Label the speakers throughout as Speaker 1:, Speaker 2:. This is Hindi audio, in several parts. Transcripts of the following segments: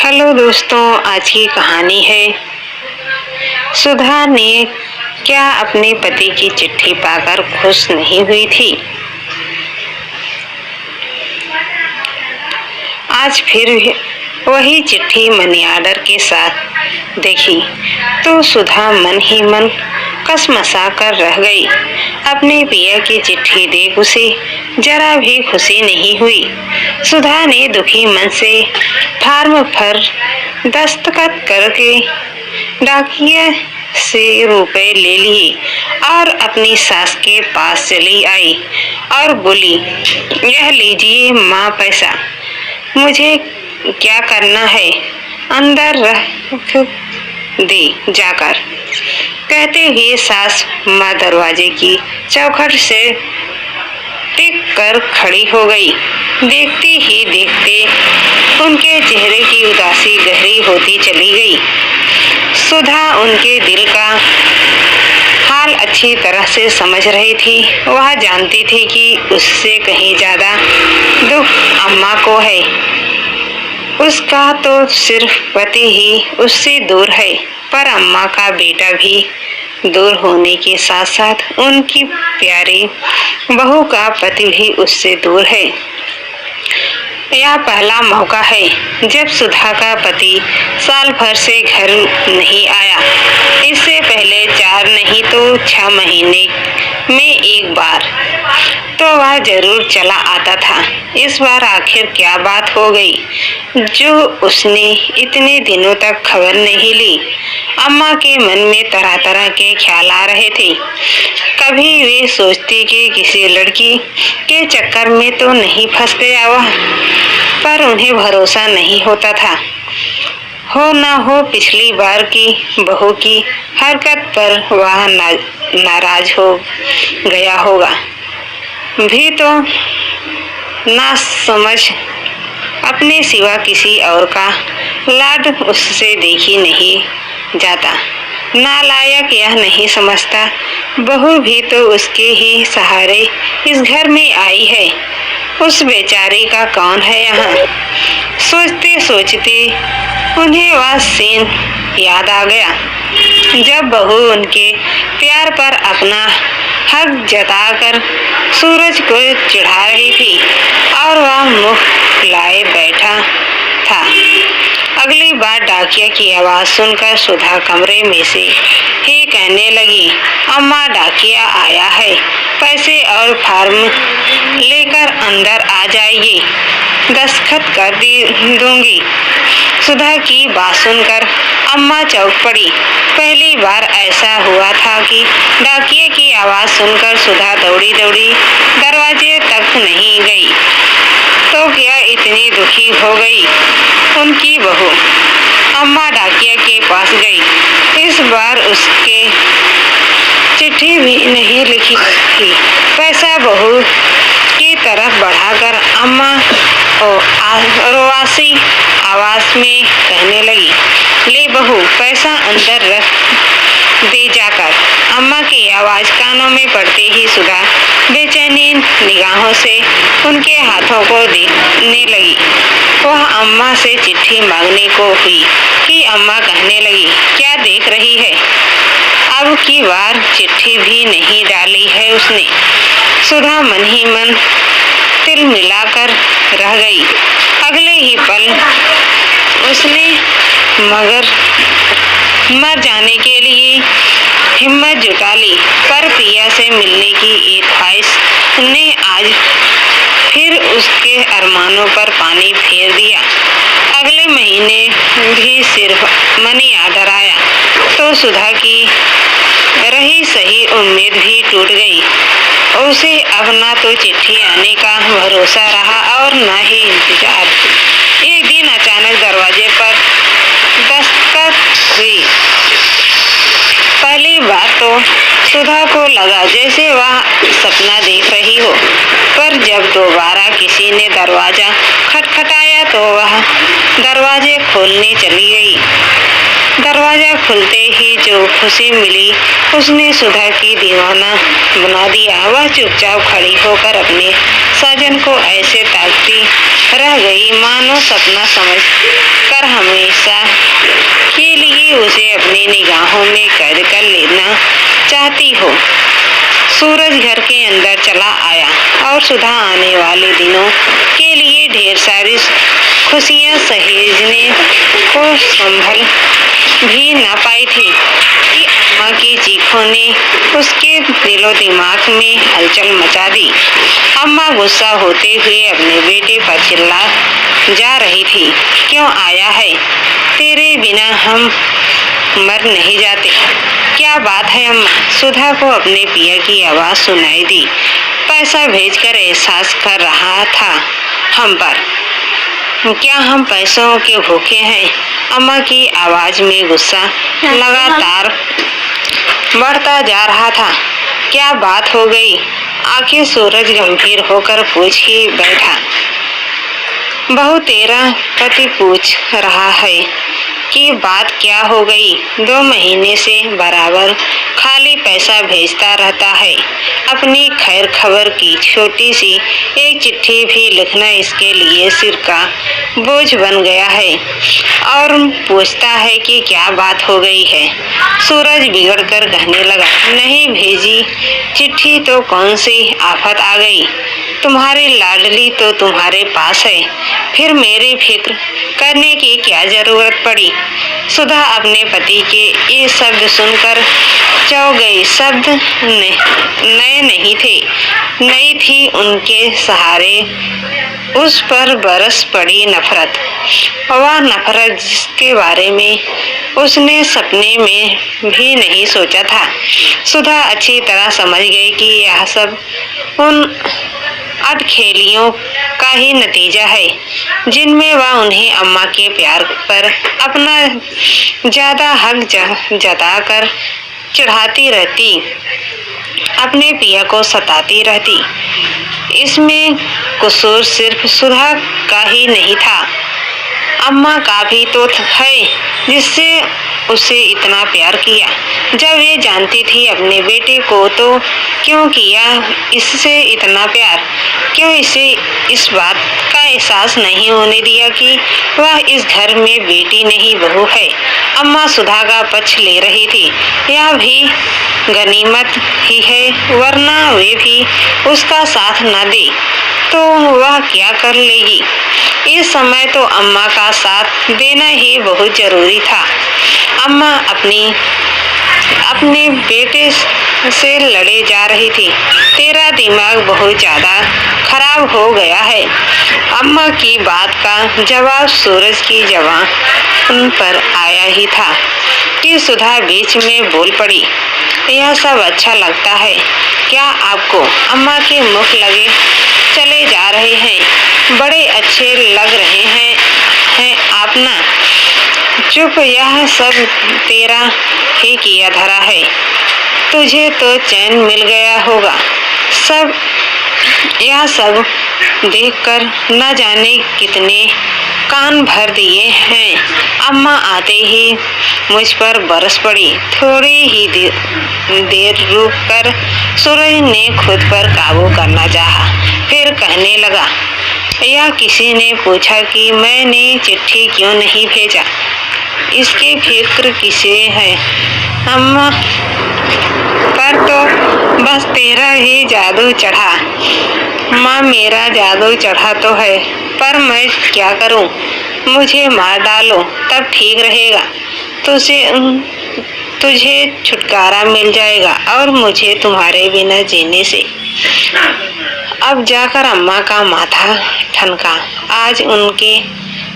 Speaker 1: हेलो दोस्तों, आज की कहानी है सुधा ने क्या अपने पति की चिट्ठी पाकर खुश नहीं हुई थी। आज फिर वही चिट्ठी मनी ऑर्डर के साथ देखी तो सुधा मन ही मन कसमसा कर रह गई। अपने पिया की चिट्ठी देख उसे जरा भी खुशी नहीं हुई। सुधा ने दुखी मन से फार्म पर दस्तखत करके डाकिया से रुपए ले लिए और अपनी सास के पास चली आई और बोली, यह लीजिए माँ पैसा, मुझे क्या करना है, अंदर रख दे जाकर। कहते हुए सास माँ दरवाजे की चौखट से टिक कर खड़ी हो गई। देखते ही देखते उनके चेहरे की उदासी गहरी होती चली गई। सुधा उनके दिल का हाल अच्छी तरह से समझ रही थी। वह जानती थी कि उससे कहीं ज्यादा दुख अम्मा को है। उसका तो सिर्फ पति ही उससे दूर है, पर अम्मा का बेटा भी दूर होने के साथ साथ उनकी प्यारी बहू का पति भी उससे दूर है। यह पहला मौका है जब सुधा का पति साल भर से घर नहीं आया। इससे पहले 4 नहीं तो 6 महीने में एक बार तो वह जरूर चला आता था। इस बार आखिर क्या बात हो गई जो उसने इतने दिनों तक खबर नहीं ली। अम्मा के मन में तरह तरह के ख्याल आ रहे थे। कभी वे सोचती कि किसी लड़की के चक्कर में तो नहीं फंस गया वह, पर उन्हें भरोसा नहीं होता था। हो न हो पिछली बार की बहू की हरकत पर वह नाराज हो गया होगा भी तो ना समझ अपने सिवा किसी और का लाड उससे देखी नहीं जाता। नालायक यह नहीं समझता बहू भी तो उसके ही सहारे इस घर में आई है। उस बेचारी का कौन है यहाँ। सोचते सोचते उन्हें वह सीन याद आ गया जब बहू उनके प्यार पर अपना हक जताकर सूरज को चिढ़ा रही थी और वह मुंह फुलाए बैठा था। अगली बार डाकिया की आवाज सुनकर सुधा कमरे में से ही कहने लगी, अम्मा डाकिया आया है, पैसे और फार्म लेकर अंदर आ जाइए, दस्तखत कर दूंगी। सुधा की बात सुनकर अम्मा चौंक पड़ी। पहली बार ऐसा हुआ था कि डाकिये की आवाज सुनकर सुधा दौड़ी दौड़ी दरवाजे तक नहीं गई तो क्या इतनी दुखी हो गई उनकी बहू। अम्मा डाकिया के पास गई। इस बार उसके चिट्ठी भी नहीं लिखी थी। पैसा बहू की तरफ बढ़ाकर अम्मा रोआसी आवाज में कहने लगी, ले बहू पैसा अंदर रख दे जाकर। अम्मा की आवाज कानों में पड़ते ही सुधा बेचैनी निगाहों से उनके हाथों को देखने लगी। वह अम्मा से चिट्ठी मांगने को हुई कि अम्मा कहने लगी, क्या देख रही है। अब की बार चिट्ठी भी नहीं डाली है उसने। सुधा मन ही मन तिल मिलाकर रह गई। अगले ही पल उसने मर जाने के लिए हिम्मत जुटा ली, पर पिया से मिलने की एक ख्वाहिश ने आज फिर उसके अरमानों पर पानी फेर दिया। अगले महीने भी सिर्फ मनी ऑर्डर आया तो सुधा की रही सही उम्मीद भी टूट गई। उसे अब ना तो चिट्ठी आने का भरोसा रहा और न ही इंतजार। एक दिन अचानक दरवाजे पर दस्तक हुई। पहली बार तो सुधा को लगा जैसे वह सपना देख रही हो, पर जब दोबारा किसी ने दरवाजा खटखटाया तो वह दरवाजे खोलने चली गई। दरवाजा खुलते ही जो खुशी मिली उसने सुधा की दीवाना बना दिया। वह चुपचाप खड़ी होकर अपने साजन को ऐसे ताकती रह गई मानो सपना समझ कर हमेशा के लिए उसे अपनी निगाहों में कैद कर लेना चाहती हो। सूरज घर के अंदर चला आया और सुधा आने वाले दिनों के लिए ढेर सारी खुशियां सहेजने को संभल भी न पाई थी कि अम्मा की चीखों ने उसके दिलो दिमाग में हलचल मचा दी। अम्मा गुस्सा होते हुए अपने बेटे पर चिल्ला जा रही थी, क्यों आया है? तेरे बिना हम मर नहीं जाते। क्या बात है अम्मा? सुधा को अपने पिया की आवाज सुनाई दी। पैसा भेजकर एहसास कर रहा था हम पर। क्या हम पैसों के भूखे हैं? अम्मा की आवाज में गुस्सा लगातार बढ़ता जा रहा था। क्या बात हो गई? आखिर सूरज गंभीर होकर पूछ के बैठा। बहू, तेरा पति पूछ रहा है कि बात क्या हो गई? 2 महीने से बराबर खाली पैसा भेजता रहता है। अपनी खैर खबर की छोटी सी एक चिट्ठी भी लिखना इसके लिए सिर का बोझ बन गया है और पूछता है कि क्या बात हो गई है। सूरज बिगड़ कर कहने लगा, नहीं भेजी चिट्ठी तो कौन सी आफत आ गई? तुम्हारी लाडली तो तुम्हारे पास है, फिर मेरी फिक्र करने की क्या जरूरत पड़ी? सुधा अपने पति के ये शब्द सुनकर चौंक गई। शब्द नए नहीं थे, नई थी उनके सहारे उस पर बरस पड़ी नफरत। वह नफरत जिसके बारे में उसने सपने में भी नहीं सोचा था। सुधा अच्छी तरह समझ गई कि यह सब उन अटखेलियों का ही नतीजा है जिनमें वह उन्हें अम्मा के प्यार पर अपना ज्यादा हक जताकर चढ़ाती रहती, अपने पिया को सताती रहती। इसमें कसूर सिर्फ सुधा का ही नहीं था, अम्मा का भी तो है जिससे उसे इतना प्यार किया। जब ये जानती थी अपने बेटे को तो क्यों किया इससे इतना प्यार? क्यों इसे इस बात का एहसास नहीं होने दिया कि वह इस घर में बेटी नहीं बहू है? अम्मा सुधा का पक्ष ले रही थी, यह भी गनीमत ही है, वरना वे भी उसका साथ न दे तो वह क्या कर लेगी? इस समय तो अम्मा का साथ देना ही बहुत जरूरी था। अम्मा अपने बेटे से लड़े जा रही थी। तेरा दिमाग बहुत ज्यादा खराब हो गया है। अम्मा की बात का जवाब सूरज की जबान पर आया ही था कि सुधा बीच में बोल पड़ी, यह सब अच्छा लगता है क्या आपको? अम्मा के मुख लगे चले जा रहे हैं, बड़े अच्छे लग रहे हैं आप ना। चुप, यह सब तेरा ही किया धरा है, तुझे तो चैन मिल गया होगा। यह सब देखकर न जाने कितने कान भर दिए हैं। अम्मा आते ही मुझ पर बरस पड़ी। थोड़ी ही देर रुक कर सूरज ने खुद पर काबू करना चाहा, फिर कहने लगा, यह किसी ने पूछा कि मैंने चिट्ठी क्यों नहीं भेजा? इसकी फिक्र किसे है अम्मा पर? तो बस तेरा ही जादू चढ़ा। माँ, मेरा जादू चढ़ा तो है, पर मैं क्या करूँ? मुझे मार डालो तब ठीक रहेगा। तुझे छुटकारा मिल जाएगा और मुझे तुम्हारे बिना जीने से। अब जाकर अम्मा का माथा ठनका। आज उनके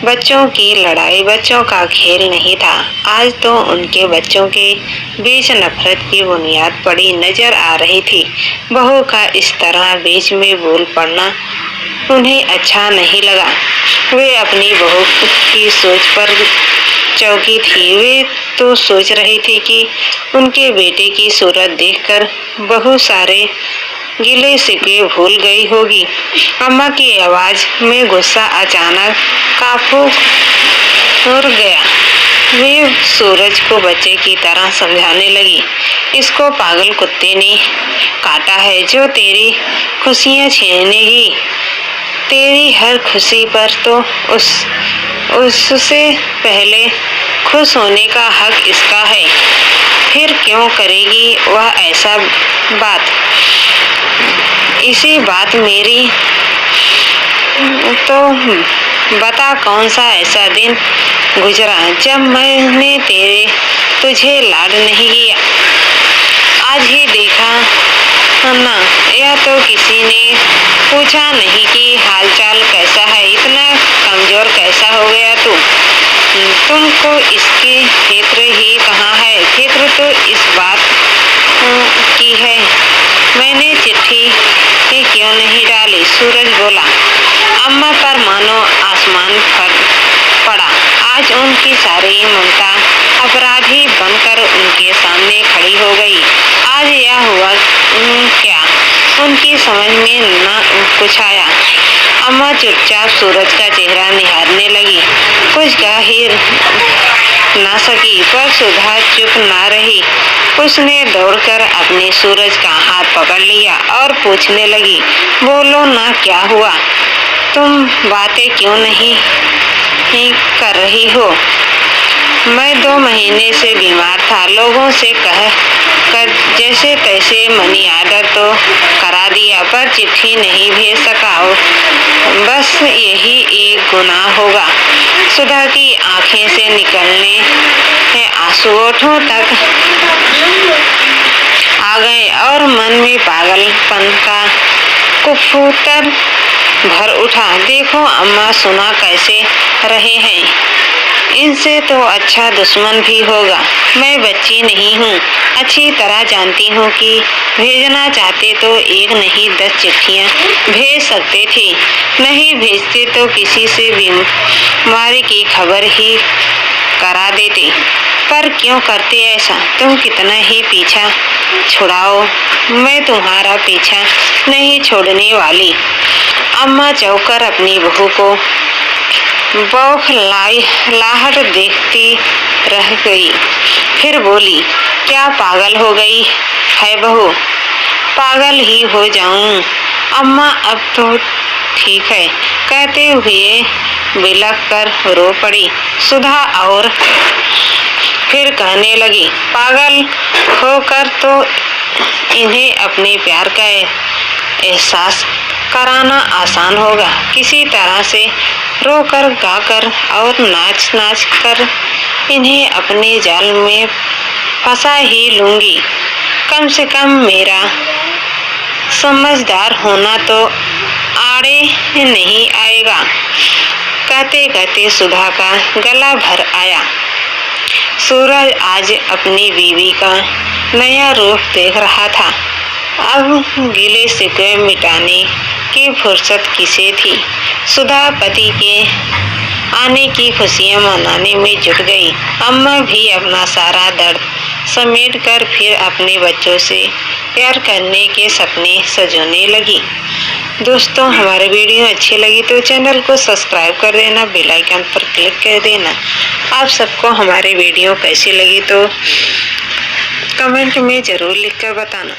Speaker 1: बच्चों की लड़ाई बच्चों का खेल नहीं था, आज तो उनके बच्चों के बीच नफरत की बुनियाद पड़ी नजर आ रही थी। बहू का इस तरह बीच में बोल पड़ना उन्हें अच्छा नहीं लगा। वे अपनी बहू की सोच पर चौंकी थी। वे तो सोच रही थी कि उनके बेटे की सूरत देखकर बहुत सारे गिले शिकवे भूल गई होगी। अम्मा की आवाज में गुस्सा अचानक काफू उड़ गया। वे सूरज को बच्चे की तरह समझाने लगी। इसको पागल कुत्ते ने काटा है जो तेरी खुशियां छीनेगी। तेरी हर खुशी पर तो उससे पहले खुश होने का हक इसका है। फिर क्यों करेगी वह ऐसा बात? इसी बात मेरी तो बता, कौन सा ऐसा दिन गुजरा जब मैंने तुझे लाड नहीं किया? आज ही देखा ना, यह तो किसी ने पूछा नहीं कि हालचाल कैसा है, इतना कमजोर कैसा हो गया तू? तुमको इसकी फिक्र ही कहाँ है? फिक्र तो इस बात की है मैंने चिट्ठी क्यों नहीं डाली। सूरज बोला। अम्मा पर मानो आसमान पड़ा। आज उनकी सारी ममता अपराधी बनकर उनके सामने खड़ी हो गई। आज यह हुआ क्या उनकी समझ में न कुछ आया। अम्मा चुपचाप सूरज का चेहरा निहारने लगी। कुछ कह ही ना सकी, पर सुधा चुप ना रही। उसने दौड़कर अपने सूरज का हाथ पकड़ लिया और पूछने लगी, बोलो ना, क्या हुआ? तुम बातें क्यों नहीं कर रही हो? मैं 2 महीने से बीमार था। लोगों से कह कर जैसे तैसे मनी आर्डर तो करा दिया, पर चिट्ठी नहीं भेज सका। बस यही एक गुनाह होगा। सुधा की आंखें से निकलने आंसू होठों तक आ गए और मन में पागलपन का कुफूतर भर उठा। देखो अम्मा, सुना कैसे रहे हैं। इनसे तो अच्छा दुश्मन भी होगा। मैं बच्ची नहीं हूँ, अच्छी तरह जानती हूँ कि भेजना चाहते तो 1 नहीं 10 चिट्ठियाँ भेज सकते थे। नहीं भेजते तो किसी से बीमारी की खबर ही करा देते। पर क्यों करते ऐसा? तुम कितना ही पीछा छुड़ाओ, मैं तुम्हारा पीछा नहीं छोड़ने वाली। अम्मा चौंकर अपनी बहू को बौखलाहट देखती रह गई। फिर बोली, क्या पागल हो गई है बहू? पागल ही हो जाऊं अम्मा, अब तो ठीक है, कहते हुए बिलख कर रो पड़ी सुधा और फिर कहने लगी, पागल होकर तो इन्हें अपने प्यार का एहसास कराना आसान होगा। किसी तरह से रोकर गाकर और नाच नाच कर इन्हें अपने जाल में फंसा ही लूंगी। कम से कम मेरा समझदार होना तो आड़े नहीं आएगा। कहते कहते सुधा का गला भर आया। सूरज आज अपनी बीवी का नया रूप देख रहा था। अब गिले शिकवे मिटाने की फुर्सत किसे थी। सुधा पति के आने की खुशियां मनाने में जुट गई। अम्मा भी अपना सारा दर्द समेट कर फिर अपने बच्चों से प्यार करने के सपने सजोने लगी। दोस्तों, हमारी वीडियो अच्छी लगी तो चैनल को सब्सक्राइब कर देना, बेल आइकन पर क्लिक कर देना। आप सबको हमारी वीडियो कैसी लगी तो कमेंट में ज़रूर लिखकर बताना।